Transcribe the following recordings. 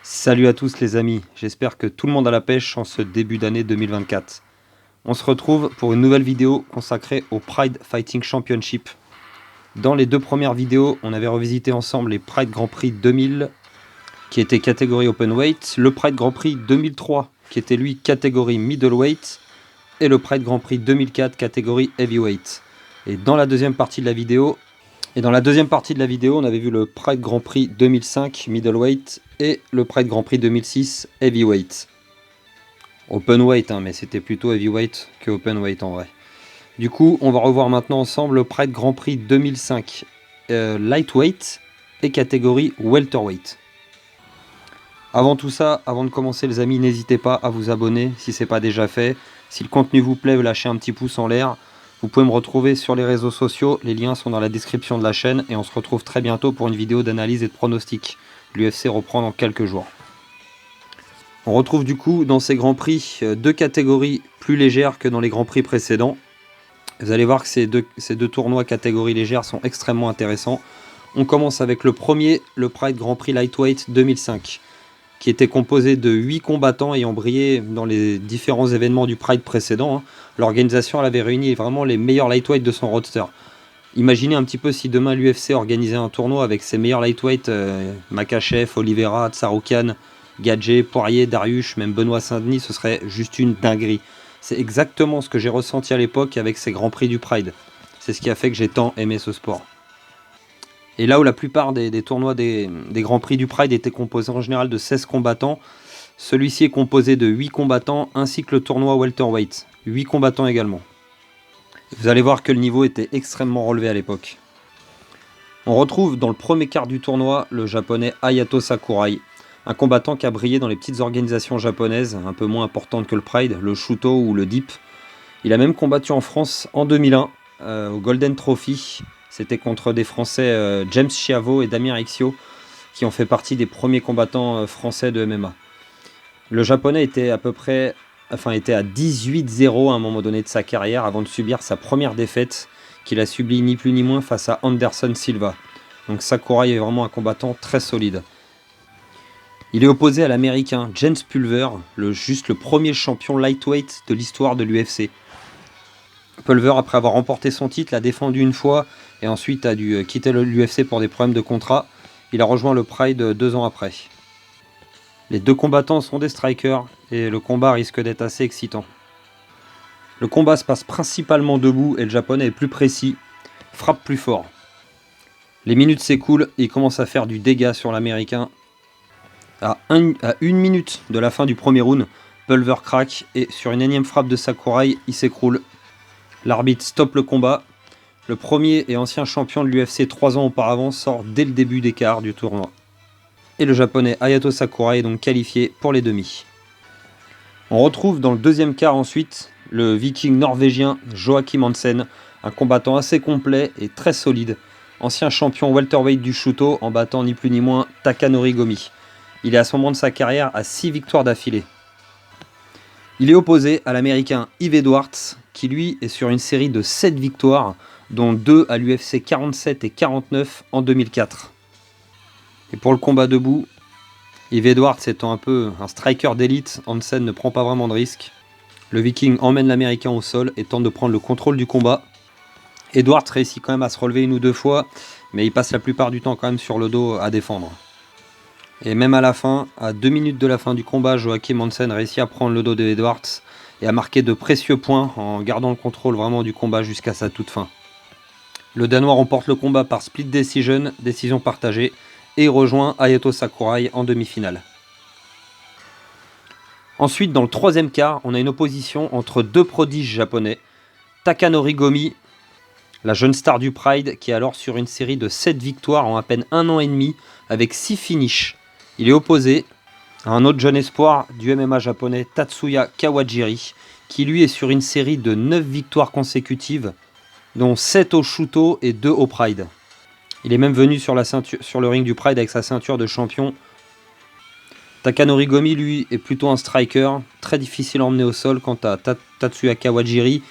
Salut à tous les amis, j'espère que tout le monde a la pêche en ce début d'année 2024. On se retrouve pour une nouvelle vidéo consacrée au Pride Fighting Championship. Dans les deux premières vidéos, on avait revisité ensemble les Pride Grand Prix 2000 qui était catégorie Openweight, le Pride Grand Prix 2003 qui était lui catégorie Middleweight et le Pride Grand Prix 2004 catégorie Heavyweight. Et dans la deuxième partie de la vidéo, on avait vu le Pride Grand Prix 2005 Middleweight et le Pride Grand Prix 2006 Heavyweight. Openweight, mais c'était plutôt Heavyweight que Openweight en vrai. Du coup, on va revoir maintenant ensemble le Pride Grand Prix 2005 Lightweight et catégorie Welterweight. Avant tout ça, avant de commencer les amis, n'hésitez pas à vous abonner si ce n'est pas déjà fait. Si le contenu vous plaît, lâchez un petit pouce en l'air. Vous pouvez me retrouver sur les réseaux sociaux, les liens sont dans la description de la chaîne et on se retrouve très bientôt pour une vidéo d'analyse et de pronostic. L'UFC reprend dans quelques jours. On retrouve du coup dans ces Grands Prix deux catégories plus légères que dans les Grands Prix précédents. Vous allez voir que ces deux tournois catégories légères sont extrêmement intéressants. On commence avec le premier, le Pride Grand Prix Lightweight 2005. Qui était composé de 8 combattants ayant brillé dans les différents événements du Pride précédent. L'organisation avait réuni vraiment les meilleurs lightweights de son roster. Imaginez un petit peu si demain l'UFC organisait un tournoi avec ses meilleurs lightweights, Makhachev, Oliveira, Tsarukyan, Gadget, Poirier, Dariush, même Benoît Saint-Denis, ce serait juste une dinguerie. C'est exactement ce que j'ai ressenti à l'époque avec ces Grands Prix du Pride. C'est ce qui a fait que j'ai tant aimé ce sport. Et là où la plupart des tournois des Grands Prix du Pride étaient composés en général de 16 combattants, celui-ci est composé de 8 combattants ainsi que le tournoi Welterweight. 8 combattants également. Vous allez voir que le niveau était extrêmement relevé à l'époque. On retrouve dans le premier quart du tournoi le japonais Hayato Sakurai, un combattant qui a brillé dans les petites organisations japonaises, un peu moins importantes que le Pride, le Shuto ou le Deep. Il a même combattu en France en 2001 au Golden Trophy. C'était contre des Français James Chiavo et Damien Rixio qui ont fait partie des premiers combattants français de MMA. Le japonais était à 18-0 à un moment donné de sa carrière avant de subir sa première défaite qu'il a subie ni plus ni moins face à Anderson Silva. Donc Sakurai est vraiment un combattant très solide. Il est opposé à l'américain Jens Pulver, juste le premier champion lightweight de l'histoire de l'UFC. Pulver, après avoir remporté son titre, l'a défendu une fois et ensuite a dû quitter l'UFC pour des problèmes de contrat. Il a rejoint le Pride 2 ans après. Les deux combattants sont des strikers et le combat risque d'être assez excitant. Le combat se passe principalement debout et le japonais est plus précis, frappe plus fort. Les minutes s'écoulent et il commence à faire du dégât sur l'américain. À une minute de la fin du premier round, Pulver craque et sur une énième frappe de Sakurai, il s'écroule. L'arbitre stoppe le combat. Le premier et ancien champion de l'UFC 3 ans auparavant sort dès le début des quarts du tournoi. Et le japonais Hayato Sakurai est donc qualifié pour les demi. On retrouve dans le deuxième quart ensuite le viking norvégien Joachim Hansen, un combattant assez complet et très solide, ancien champion welterweight du Shuto en battant ni plus ni moins Takanori Gomi. Il est à ce moment de sa carrière à 6 victoires d'affilée. Il est opposé à l'américain Yves Edwards, qui lui est sur une série de 7 victoires, dont 2 à l'UFC 47 et 49 en 2004. Et pour le combat debout, Yves Edwards étant un peu un striker d'élite, Hansen ne prend pas vraiment de risque. Le viking emmène l'américain au sol et tente de prendre le contrôle du combat. Edwards réussit quand même à se relever une ou deux fois, mais il passe la plupart du temps quand même sur le dos à défendre. Et même à la fin, à 2 minutes de la fin du combat, Joachim Hansen réussit à prendre le dos de Edwards et à marquer de précieux points en gardant le contrôle vraiment du combat jusqu'à sa toute fin. Le Danois remporte le combat par split decision, décision partagée, et rejoint Hayato Sakurai en demi-finale. Ensuite, dans le troisième quart, on a une opposition entre deux prodiges japonais. Takanori Gomi, la jeune star du Pride, qui est alors sur une série de 7 victoires en à peine 1 an et demi, avec 6 finishes. Il est opposé à un autre jeune espoir du MMA japonais, Tatsuya Kawajiri, qui lui est sur une série de 9 victoires consécutives, dont 7 au Shuto et 2 au Pride. Il est même venu sur le ring du Pride avec sa ceinture de champion. Takanori Gomi, lui, est plutôt un striker, très difficile à emmener au sol. Quant à Tatsuya Kawajiri,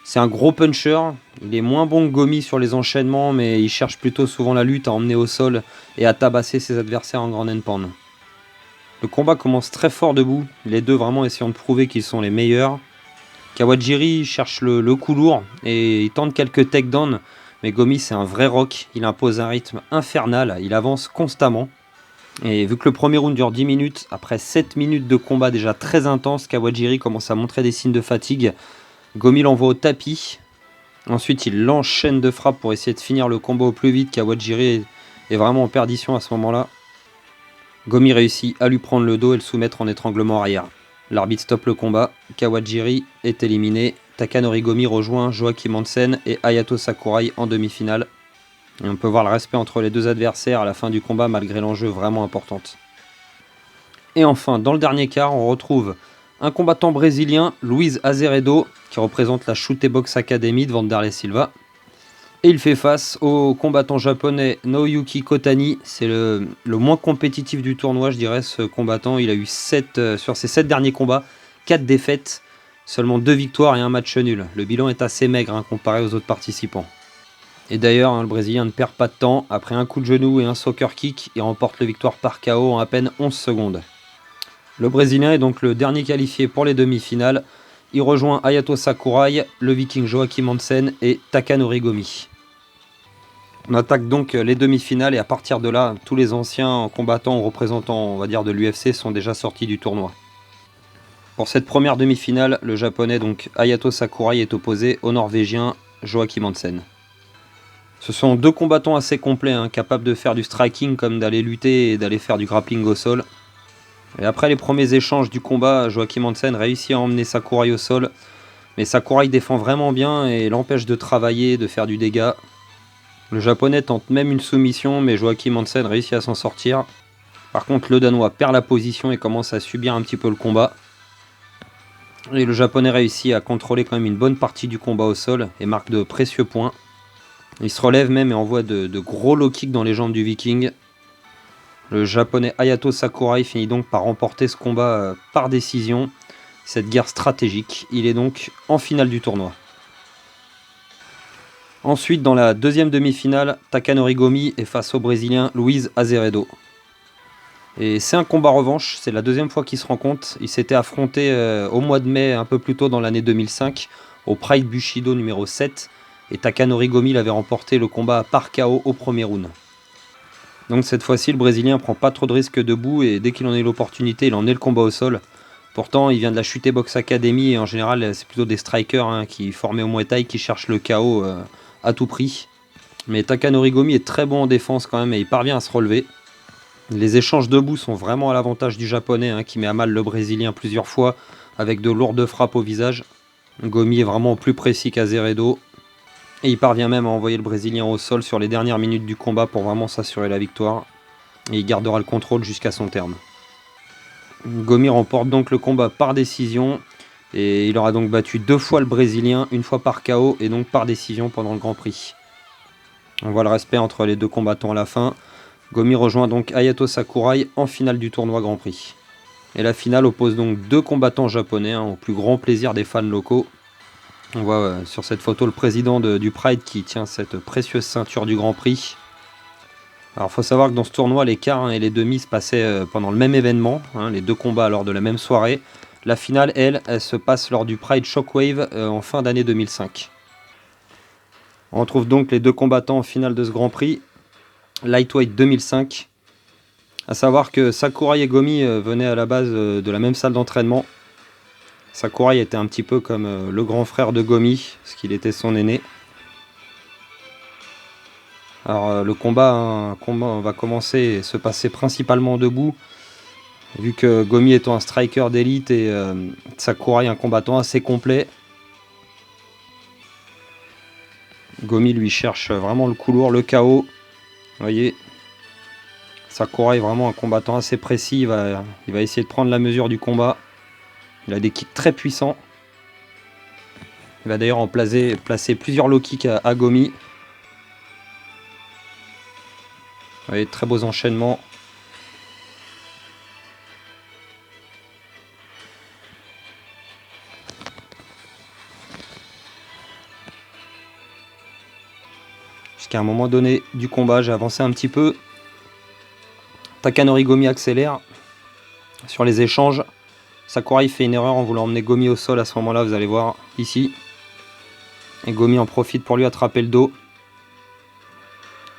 c'est un gros puncher. Il est moins bon que Gomi sur les enchaînements, mais il cherche plutôt souvent la lutte à emmener au sol et à tabasser ses adversaires en ground and pound. Le combat commence très fort debout, les deux vraiment essayant de prouver qu'ils sont les meilleurs. Kawajiri cherche le coup lourd et il tente quelques takedowns, mais Gomi c'est un vrai rock, il impose un rythme infernal, il avance constamment. Et vu que le premier round dure 10 minutes, après 7 minutes de combat déjà très intense, Kawajiri commence à montrer des signes de fatigue. Gomi l'envoie au tapis. Ensuite, il l'enchaîne de frappes pour essayer de finir le combat au plus vite. Kawajiri est vraiment en perdition à ce moment-là. Gomi réussit à lui prendre le dos et le soumettre en étranglement arrière. L'arbitre stoppe le combat. Kawajiri est éliminé. Takanori Gomi rejoint Joachim Hansen et Hayato Sakurai en demi-finale. Et on peut voir le respect entre les deux adversaires à la fin du combat malgré l'enjeu vraiment important. Et enfin, dans le dernier quart, on retrouve un combattant brésilien, Luiz Azeredo, qui représente la Chutebox Academy de Vanderlei Silva. Et il fait face au combattant japonais Naoyuki Kotani. C'est le moins compétitif du tournoi, je dirais, ce combattant. Il a eu sur ses 7 derniers combats, 4 défaites, seulement 2 victoires et un match nul. Le bilan est assez maigre comparé aux autres participants. Et d'ailleurs, le Brésilien ne perd pas de temps. Après un coup de genou et un soccer kick, il remporte la victoire par KO en à peine 11 secondes. Le Brésilien est donc le dernier qualifié pour les demi-finales. Il rejoint Hayato Sakurai, le Viking Joachim Hansen et Takanori Gomi. On attaque donc les demi-finales et à partir de là, tous les anciens combattants ou représentants, on va dire, de l'UFC sont déjà sortis du tournoi. Pour cette première demi-finale, le japonais donc Hayato Sakurai est opposé au norvégien Joachim Hansen. Ce sont deux combattants assez complets, capables de faire du striking comme d'aller lutter et d'aller faire du grappling au sol. Et après les premiers échanges du combat, Joachim Hansen réussit à emmener Sakurai au sol, mais Sakurai défend vraiment bien et l'empêche de travailler, de faire du dégât. Le japonais tente même une soumission, mais Joachim Hansen réussit à s'en sortir. Par contre, le danois perd la position et commence à subir un petit peu le combat. Et le japonais réussit à contrôler quand même une bonne partie du combat au sol et marque de précieux points. Il se relève même et envoie de gros low kicks dans les jambes du Viking. Le japonais Hayato Sakurai finit donc par remporter ce combat par décision. Cette guerre stratégique, il est donc en finale du tournoi. Ensuite, dans la deuxième demi-finale, Takanori Gomi est face au Brésilien Luiz Azeredo. Et c'est un combat revanche, c'est la deuxième fois qu'ils se rencontrent. Ils s'étaient affrontés au mois de mai, un peu plus tôt dans l'année 2005, au Pride Bushido numéro 7. Et Takanori Gomi l'avait remporté le combat par KO au premier round. Donc cette fois-ci, le Brésilien prend pas trop de risques debout et dès qu'il en a l'opportunité, il emmenait le combat au sol. Pourtant, il vient de la Chutebox Academy et en général, c'est plutôt des strikers qui formés au Muay Thai qui cherchent le KO à tout prix. Mais Takanori Gomi est très bon en défense quand même et il parvient à se relever. Les échanges debout sont vraiment à l'avantage du japonais qui met à mal le Brésilien plusieurs fois avec de lourdes frappes au visage. Gomi est vraiment plus précis qu'Azeredo. Et il parvient même à envoyer le Brésilien au sol sur les dernières minutes du combat pour vraiment s'assurer la victoire. Et il gardera le contrôle jusqu'à son terme. Gomi remporte donc le combat par décision. Et il aura donc battu 2 fois le Brésilien, une fois par KO et donc par décision pendant le Grand Prix. On voit le respect entre les deux combattants à la fin. Gomi rejoint donc Hayato Sakurai en finale du tournoi Grand Prix. Et la finale oppose donc 2 combattants japonais au plus grand plaisir des fans locaux. On voit sur cette photo le président du Pride qui tient cette précieuse ceinture du Grand Prix. Alors il faut savoir que dans ce tournoi, les quarts et les demi se passaient pendant le même événement, les deux combats lors de la même soirée. La finale, elle se passe lors du Pride Shockwave en fin d'année 2005. On retrouve donc les deux combattants en finale de ce Grand Prix, Lightweight 2005. A savoir que Sakurai et Gomi venaient à la base de la même salle d'entraînement. Sakurai était un petit peu comme le grand frère de Gomi, parce qu'il était son aîné. Alors le combat va commencer et se passer principalement debout, vu que Gomi étant un striker d'élite et Sakurai un combattant assez complet. Gomi lui cherche vraiment le coup lourd, le KO. Vous voyez, Sakurai est vraiment un combattant assez précis, il va essayer de prendre la mesure du combat. Il a des kicks très puissants. Il va d'ailleurs en placer plusieurs low kicks à Gomi. Vous voyez, très beaux enchaînements. Jusqu'à un moment donné du combat, j'ai avancé un petit peu. Takanori Gomi accélère. Sur les échanges, Sakurai fait une erreur en voulant emmener Gomi au sol à ce moment-là, vous allez voir ici. Et Gomi en profite pour lui attraper le dos.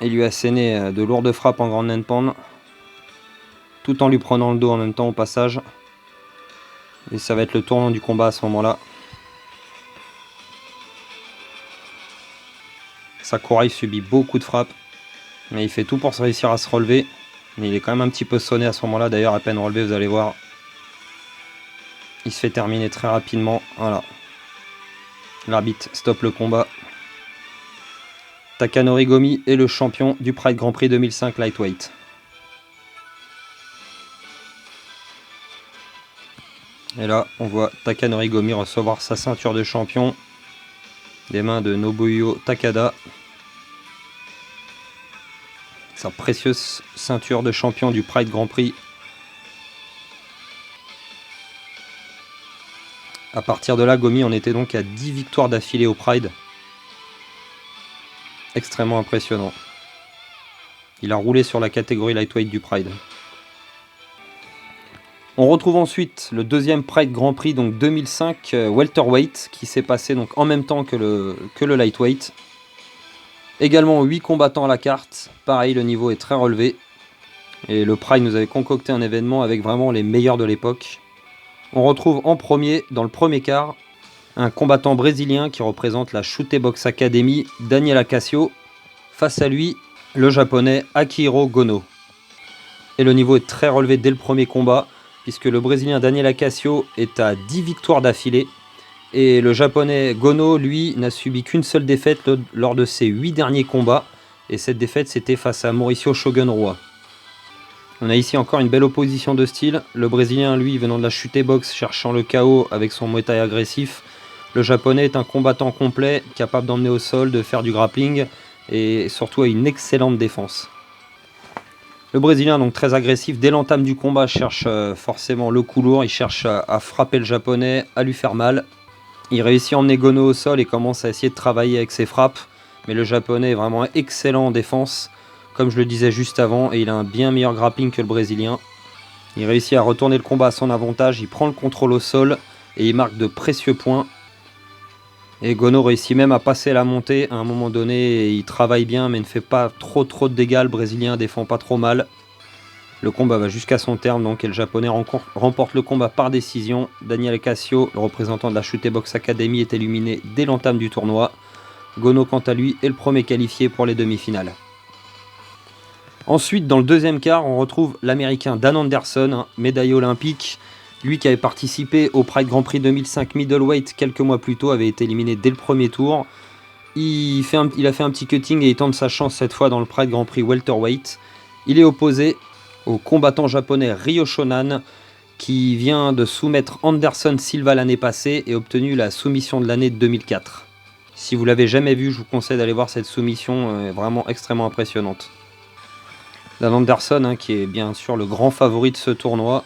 Et lui asséner de lourdes frappes en Grand Nenpan. Tout en lui prenant le dos en même temps au passage. Et ça va être le tournant du combat à ce moment-là. Sakurai subit beaucoup de frappes. Mais il fait tout pour réussir à se relever. Mais il est quand même un petit peu sonné à ce moment-là. D'ailleurs, à peine relevé, vous allez voir. Il se fait terminer très rapidement. Voilà. L'arbitre stoppe le combat. Takanori Gomi est le champion du Pride Grand Prix 2005 Lightweight. Et là, on voit Takanori Gomi recevoir sa ceinture de champion des mains de Nobuyo Takada. Sa précieuse ceinture de champion du Pride Grand Prix. À partir de là, Gomi en était donc à 10 victoires d'affilée au Pride. Extrêmement impressionnant. Il a roulé sur la catégorie Lightweight du Pride. On retrouve ensuite le deuxième Pride Grand Prix, donc 2005 Welterweight, qui s'est passé donc en même temps que le Lightweight. Également 8 combattants à la carte. Pareil, le niveau est très relevé. Et le Pride nous avait concocté un événement avec vraiment les meilleurs de l'époque. On retrouve en premier, dans le premier quart, un combattant brésilien qui représente la Chute Box Academy, Daniel Acacio. Face à lui, le japonais Akihiro Gono. Et le niveau est très relevé dès le premier combat, puisque le brésilien Daniel Acacio est à 10 victoires d'affilée. Et le japonais Gono, lui, n'a subi qu'une seule défaite lors de ses 8 derniers combats. Et cette défaite, c'était face à Mauricio Shogun Rua. On a ici encore une belle opposition de style. Le brésilien, lui, venant de la Chute Box, cherchant le KO avec son Muay Thai agressif. Le japonais est un combattant complet, capable d'emmener au sol, de faire du grappling et surtout a une excellente défense. Le brésilien, donc très agressif, dès l'entame du combat, cherche forcément le coup lourd. Il cherche à frapper le japonais, à lui faire mal. Il réussit à emmener Gono au sol et commence à essayer de travailler avec ses frappes. Mais le japonais est vraiment excellent en défense, comme je le disais juste avant, et il a un bien meilleur grappling que le brésilien. Il réussit à retourner le combat à son avantage, il prend le contrôle au sol et il marque de précieux points. Et Gono réussit même à passer la montée à un moment donné, et il travaille bien mais ne fait pas trop de dégâts, le brésilien défend pas trop mal. Le combat va jusqu'à son terme donc, et le japonais remporte le combat par décision. Daniel Acacio, le représentant de la Chute Box Academy, est éliminé dès l'entame du tournoi. Gono, quant à lui, est le premier qualifié pour les demi-finales. Ensuite, dans le deuxième quart, on retrouve l'américain Dan Anderson, médaillé olympique. Lui qui avait participé au Pride Grand Prix 2005 Middleweight quelques mois plus tôt, avait été éliminé dès le premier tour. Il a fait un petit cutting et il tente sa chance cette fois dans le Pride Grand Prix Welterweight. Il est opposé au combattant japonais Ryo Shonan, qui vient de soumettre Anderson Silva l'année passée et obtenu la soumission de l'année 2004. Si vous l'avez jamais vu, je vous conseille d'aller voir cette soumission, vraiment extrêmement impressionnante. Dan Anderson, qui est bien sûr le grand favori de ce tournoi.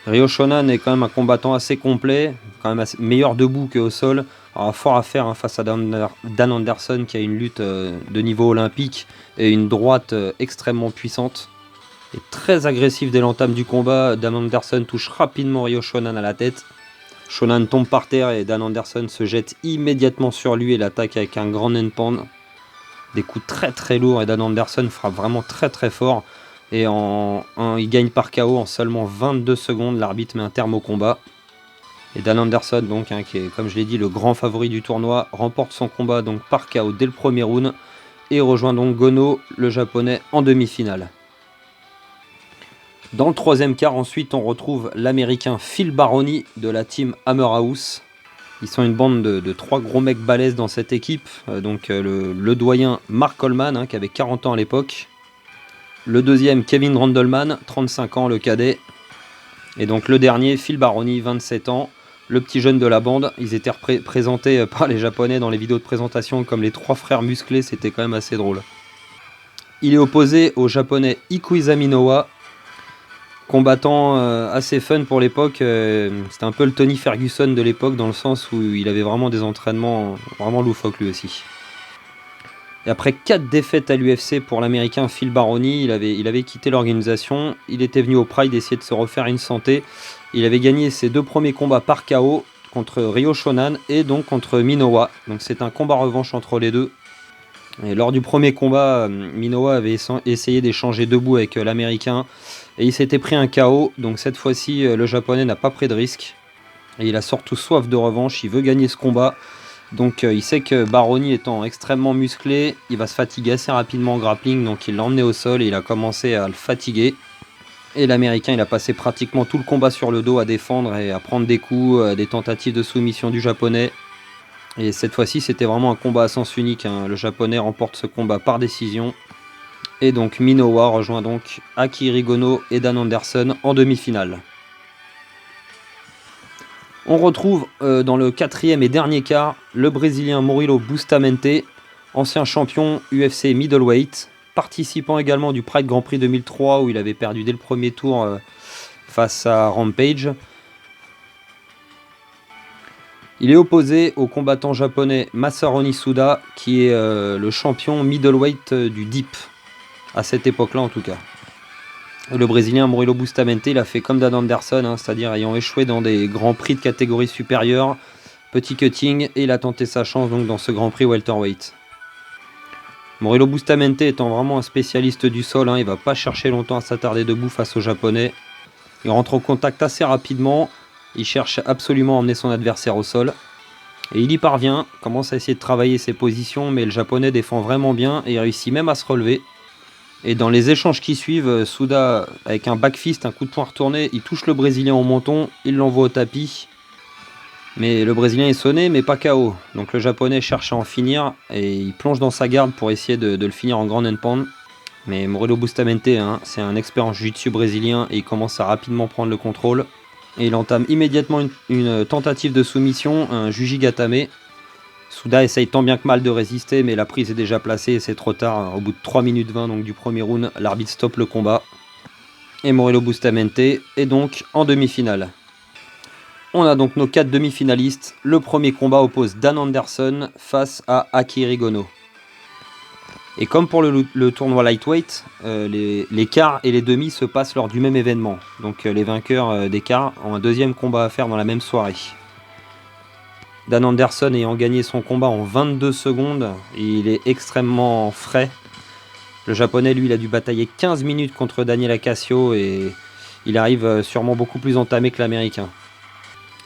Ryo Shonan est quand même un combattant assez complet, quand même meilleur debout qu'au sol. Alors, fort à faire face à Dan Anderson, qui a une lutte de niveau olympique et une droite extrêmement puissante. Et très agressif dès l'entame du combat, Dan Anderson touche rapidement Ryo Shonan à la tête. Shonan tombe par terre et Dan Anderson se jette immédiatement sur lui et l'attaque avec un grand Nenpan. Des coups très lourds et Dan Anderson frappe vraiment très fort. Et il gagne par KO en seulement 22 secondes. L'arbitre met un terme au combat. Et Dan Anderson, donc, qui est, comme je l'ai dit, le grand favori du tournoi, remporte son combat donc par KO dès le premier round. Et rejoint donc Gono, le japonais, en demi-finale. Dans le troisième quart, ensuite, on retrouve l'américain Phil Baroni de la team Hammer House. Ils sont une bande de 3 gros mecs balèzes dans cette équipe. Donc le doyen Mark Coleman, qui avait 40 ans à l'époque. Le deuxième, Kevin Randleman, 35 ans, le cadet. Et donc le dernier, Phil Baroni, 27 ans, le petit jeune de la bande. Ils étaient présentés par les Japonais dans les vidéos de présentation comme les 3 frères musclés, c'était quand même assez drôle. Il est opposé au Japonais Ikuiza Minowa, combattant assez fun pour l'époque. C'était un peu le Tony Ferguson de l'époque, dans le sens où il avait vraiment des entraînements vraiment loufoques lui aussi. Et après 4 défaites à l'UFC pour l'américain Phil Baroni, il avait quitté l'organisation. Il était venu au Pride essayer de se refaire une santé. Il avait gagné ses 2 premiers combats par KO contre Ryo Shonan et donc contre Minowa. Donc c'est un combat revanche entre les deux. Et lors du premier combat, Minowa avait essayé d'échanger debout avec l'américain et il s'était pris un KO. Donc cette fois-ci, le japonais n'a pas pris de risque. Et il a surtout soif de revanche, il veut gagner ce combat. Donc il sait que Baroni étant extrêmement musclé, il va se fatiguer assez rapidement en grappling, donc il l'a emmené au sol et il a commencé à le fatiguer. Et l'américain, il a passé pratiquement tout le combat sur le dos à défendre et à prendre des coups, des tentatives de soumission du japonais. Et cette fois-ci, c'était vraiment un combat à sens unique, hein. Le japonais remporte ce combat par décision. Et donc Minowa rejoint donc Akihiro Gono et Dan Anderson en demi-finale. On retrouve dans le 4e et dernier quart le Brésilien Murilo Bustamante, ancien champion UFC middleweight, participant également du Pride Grand Prix 2003 où il avait perdu dès le premier tour face à Rampage. Il est opposé au combattant japonais Masaru Suda qui est le champion middleweight du Deep, à cette époque-là en tout cas. Le Brésilien Murilo Bustamante, il a fait comme Dan Anderson, hein, c'est-à-dire ayant échoué dans des grands prix de catégorie supérieure, petit cutting, et il a tenté sa chance donc dans ce grand prix welterweight. Murilo Bustamante étant vraiment un spécialiste du sol, hein, il ne va pas chercher longtemps à s'attarder debout face aux Japonais. Il rentre en contact assez rapidement, il cherche absolument à emmener son adversaire au sol. Et il y parvient, commence à essayer de travailler ses positions, mais le Japonais défend vraiment bien et réussit même à se relever. Et dans les échanges qui suivent, Suda, avec un back fist, un coup de poing retourné, il touche le Brésilien au menton, il l'envoie au tapis. Mais le Brésilien est sonné, mais pas KO. Donc le Japonais cherche à en finir, et il plonge dans sa garde pour essayer de le finir en ground and pound. Mais Murilo Bustamante, hein, c'est un expert en jiu-jitsu brésilien, et il commence à rapidement prendre le contrôle. Et il entame immédiatement une tentative de soumission, un Jujigatame. Suda essaye tant bien que mal de résister, mais la prise est déjà placée et c'est trop tard. Au bout de 3 minutes 20 donc, du premier round, l'arbitre stoppe le combat. Et Murilo Bustamante est donc en demi-finale. On a donc nos 4 demi-finalistes. Le premier combat oppose Dan Anderson face à Akihiro Gono. Et comme pour le tournoi lightweight, les quarts et les demi se passent lors du même événement. Donc les vainqueurs des quarts ont un deuxième combat à faire dans la même soirée. Dan Anderson ayant gagné son combat en 22 secondes, il est extrêmement frais. Le japonais, lui, il a dû batailler 15 minutes contre Daniel Acacio et il arrive sûrement beaucoup plus entamé que l'américain.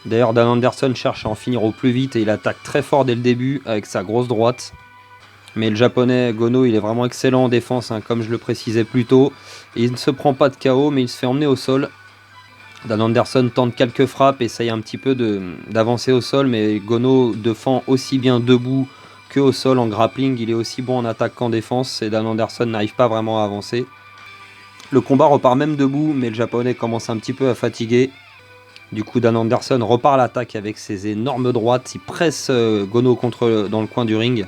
D'ailleurs, Dan Anderson cherche à en finir au plus vite et il attaque très fort dès le début avec sa grosse droite. Mais le japonais Gono, il est vraiment excellent en défense, hein, comme je le précisais plus tôt. Et il ne se prend pas de KO, mais il se fait emmener au sol. Dan Anderson tente quelques frappes, essaye un petit peu d'avancer au sol, mais Gono défend aussi bien debout que au sol en grappling. Il est aussi bon en attaque qu'en défense et Dan Anderson n'arrive pas vraiment à avancer. Le combat repart même debout, mais le japonais commence un petit peu à fatiguer. Du coup, Dan Anderson repart à l'attaque avec ses énormes droites. Il presse Gono dans le coin du ring.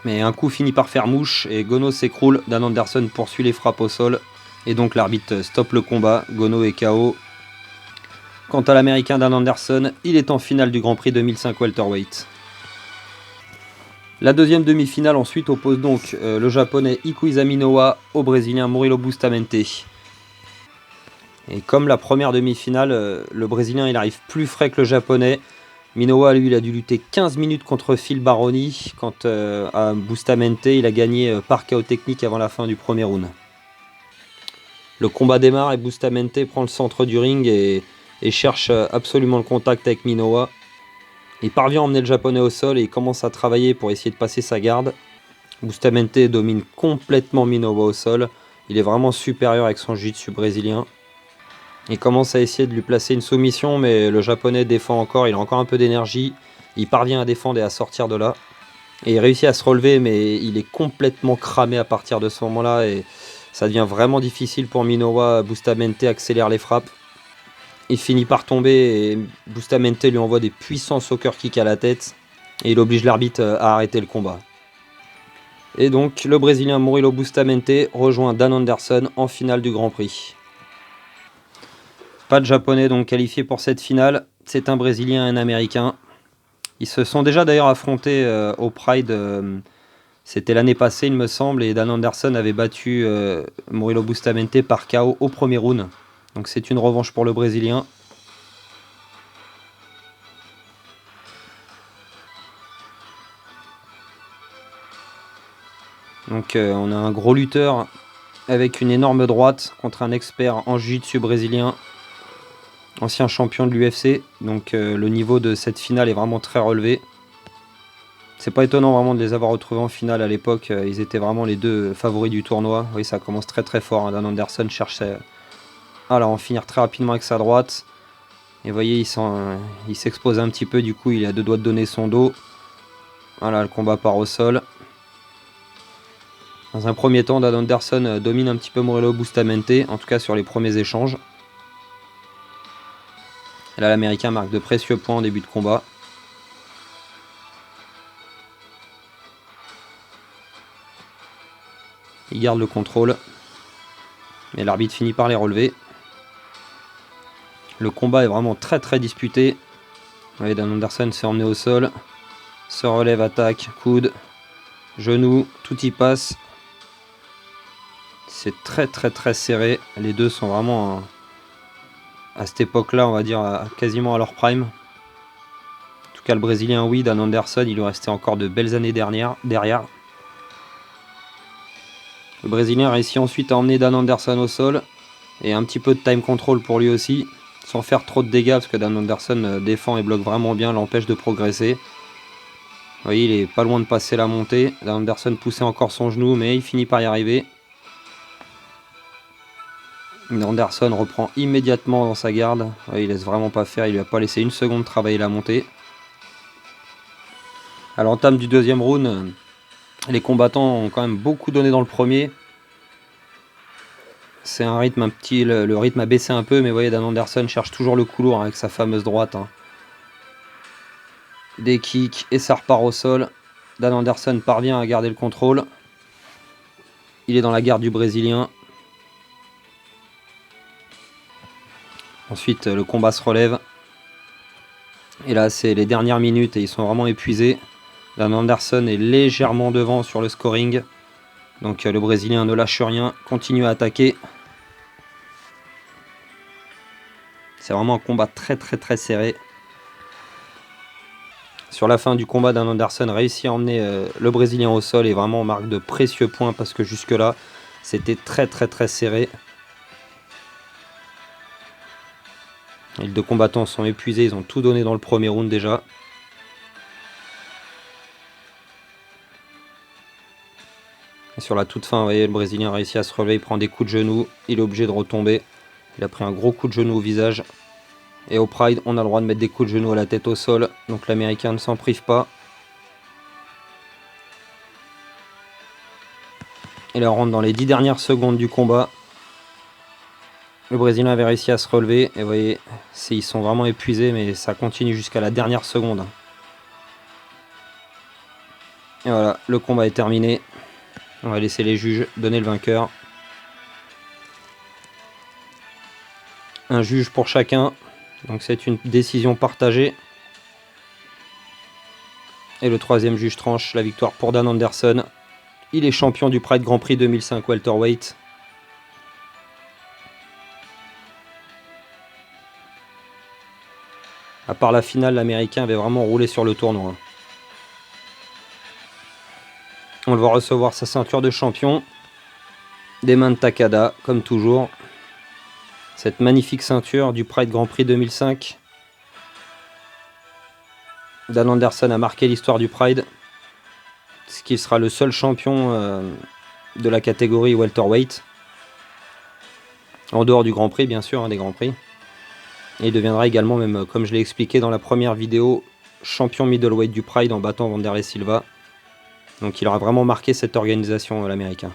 Mais un coup finit par faire mouche et Gono s'écroule. Dan Anderson poursuit les frappes au sol. Et donc l'arbitre stoppe le combat, Gono est KO. Quant à l'américain Dan Anderson, il est en finale du Grand Prix 2005 welterweight. La deuxième demi-finale ensuite oppose donc le japonais Ikuiza Minowa au brésilien Murilo Bustamante. Et comme la première demi-finale, le brésilien il arrive plus frais que le japonais. Minowa, lui, il a dû lutter 15 minutes contre Phil Baroni. Quant à Bustamante, il a gagné par KO technique avant la fin du premier round. Le combat démarre et Bustamante prend le centre du ring et cherche absolument le contact avec Minowa. Il parvient à emmener le japonais au sol et il commence à travailler pour essayer de passer sa garde. Bustamante domine complètement Minowa au sol. Il est vraiment supérieur avec son jiu-jitsu brésilien. Il commence à essayer de lui placer une soumission, mais le japonais défend encore, il a encore un peu d'énergie. Il parvient à défendre et à sortir de là. Et il réussit à se relever, mais il est complètement cramé à partir de ce moment-là. Et ça devient vraiment difficile pour Minowa. Bustamante accélère les frappes. Il finit par tomber et Bustamante lui envoie des puissants soccer kicks à la tête. Et il oblige l'arbitre à arrêter le combat. Et donc le Brésilien Murilo Bustamante rejoint Dan Anderson en finale du Grand Prix. Pas de Japonais donc qualifié pour cette finale. C'est un Brésilien et un Américain. Ils se sont déjà d'ailleurs affrontés au Pride C'était l'année passée, il me semble, et Dan Anderson avait battu Murilo Bustamante par KO au premier round. Donc c'est une revanche pour le Brésilien. Donc on a un gros lutteur avec une énorme droite contre un expert en jiu-jitsu brésilien, ancien champion de l'UFC. Donc le niveau de cette finale est vraiment très relevé. C'est pas étonnant vraiment de les avoir retrouvés en finale à l'époque. Ils étaient vraiment les deux favoris du tournoi. Oui, ça commence très très fort. Hein. Dan Anderson cherchait à en finir très rapidement avec sa droite. Et vous voyez, il s'expose un petit peu. Du coup, il a deux doigts de donner son dos. Voilà, le combat part au sol. Dans un premier temps, Dan Anderson domine un petit peu Murilo Bustamante, en tout cas sur les premiers échanges. Et là, l'Américain marque de précieux points en début de combat. Il garde le contrôle, mais l'arbitre finit par les relever. Le combat est vraiment très très disputé. Vous voyez, Dan Anderson s'est emmené au sol, se relève, attaque, coude, genou, tout y passe. C'est très très très serré. Les deux sont vraiment à cette époque-là, on va dire quasiment à leur prime. En tout cas, le Brésilien, oui, Dan Anderson, il lui restait encore de belles années derrière. Le Brésilien réussit ensuite à emmener Dan Anderson au sol. Et un petit peu de time control pour lui aussi, sans faire trop de dégâts, parce que Dan Anderson défend et bloque vraiment bien, l'empêche de progresser. Vous voyez, il est pas loin de passer la montée. Dan Anderson poussait encore son genou, mais il finit par y arriver. Anderson reprend immédiatement dans sa garde. Vous voyez, il laisse vraiment pas faire, il lui a pas laissé une seconde travailler la montée. À l'entame du deuxième round, les combattants ont quand même beaucoup donné dans le premier. C'est un rythme le rythme a baissé un peu, mais vous voyez, Dan Anderson cherche toujours le coup lourd avec sa fameuse droite. Hein. Des kicks et ça repart au sol. Dan Anderson parvient à garder le contrôle. Il est dans la garde du Brésilien. Ensuite, le combat se relève. Et là, c'est les dernières minutes et ils sont vraiment épuisés. Dan Anderson est légèrement devant sur le scoring. Donc le Brésilien ne lâche rien, continue à attaquer. C'est vraiment un combat très très très serré. Sur la fin du combat, Dan Anderson réussit à emmener le Brésilien au sol et vraiment marque de précieux points parce que jusque là, c'était très très très serré. Les deux combattants sont épuisés, ils ont tout donné dans le premier round déjà. Et sur la toute fin, vous voyez, le Brésilien réussit à se relever, il prend des coups de genoux, il est obligé de retomber. Il a pris un gros coup de genou au visage. Et au Pride, on a le droit de mettre des coups de genou à la tête au sol, donc l'Américain ne s'en prive pas. Et là, on rentre dans les 10 dernières secondes du combat. Le Brésilien avait réussi à se relever. Et vous voyez, ils sont vraiment épuisés, mais ça continue jusqu'à la dernière seconde. Et voilà, le combat est terminé. On va laisser les juges donner le vainqueur. Un juge pour chacun. Donc c'est une décision partagée. Et le troisième juge tranche la victoire pour Dan Anderson. Il est champion du Pride Grand Prix 2005 welterweight. À part la finale, l'Américain avait vraiment roulé sur le tournoi. On le voit recevoir sa ceinture de champion. Des mains de Takada, comme toujours. Cette magnifique ceinture du Pride Grand Prix 2005. Dan Anderson a marqué l'histoire du Pride. Ce qui sera le seul champion de la catégorie welterweight. En dehors du Grand Prix, bien sûr, des Grands Prix. Et il deviendra également, même comme je l'ai expliqué dans la première vidéo, champion middleweight du Pride en battant Wanderlei Silva. Donc il aura vraiment marqué cette organisation, l'Américain.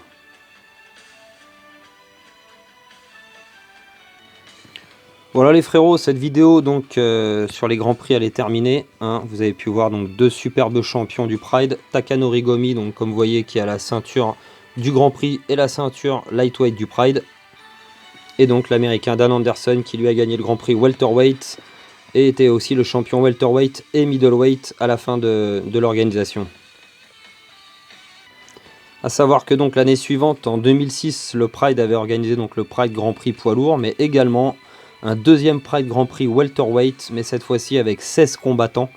Voilà les frérots, cette vidéo donc sur les Grands Prix elle est terminée. Hein. Vous avez pu voir donc deux superbes champions du Pride. Takanori Gomi, donc comme vous voyez, qui a la ceinture du Grand Prix et la ceinture lightweight du Pride. Et donc l'Américain Dan Anderson qui lui a gagné le Grand Prix welterweight et était aussi le champion welterweight et middleweight à la fin de l'organisation. À savoir que donc l'année suivante, en 2006, le Pride avait organisé donc le Pride Grand Prix poids lourd, mais également un deuxième Pride Grand Prix welterweight, mais cette fois-ci avec 16 combattants.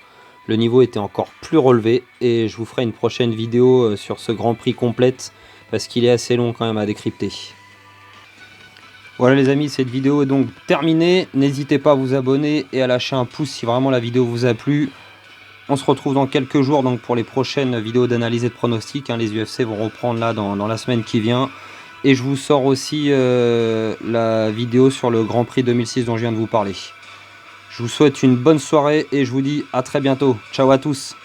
Le niveau était encore plus relevé et je vous ferai une prochaine vidéo sur ce Grand Prix complète parce qu'il est assez long quand même à décrypter. Voilà les amis, cette vidéo est donc terminée. N'hésitez pas à vous abonner et à lâcher un pouce si vraiment la vidéo vous a plu. On se retrouve dans quelques jours donc pour les prochaines vidéos d'analyse et de pronostics. Les UFC vont reprendre là dans la semaine qui vient. Et je vous sors aussi la vidéo sur le Grand Prix 2006 dont je viens de vous parler. Je vous souhaite une bonne soirée et je vous dis à très bientôt. Ciao à tous.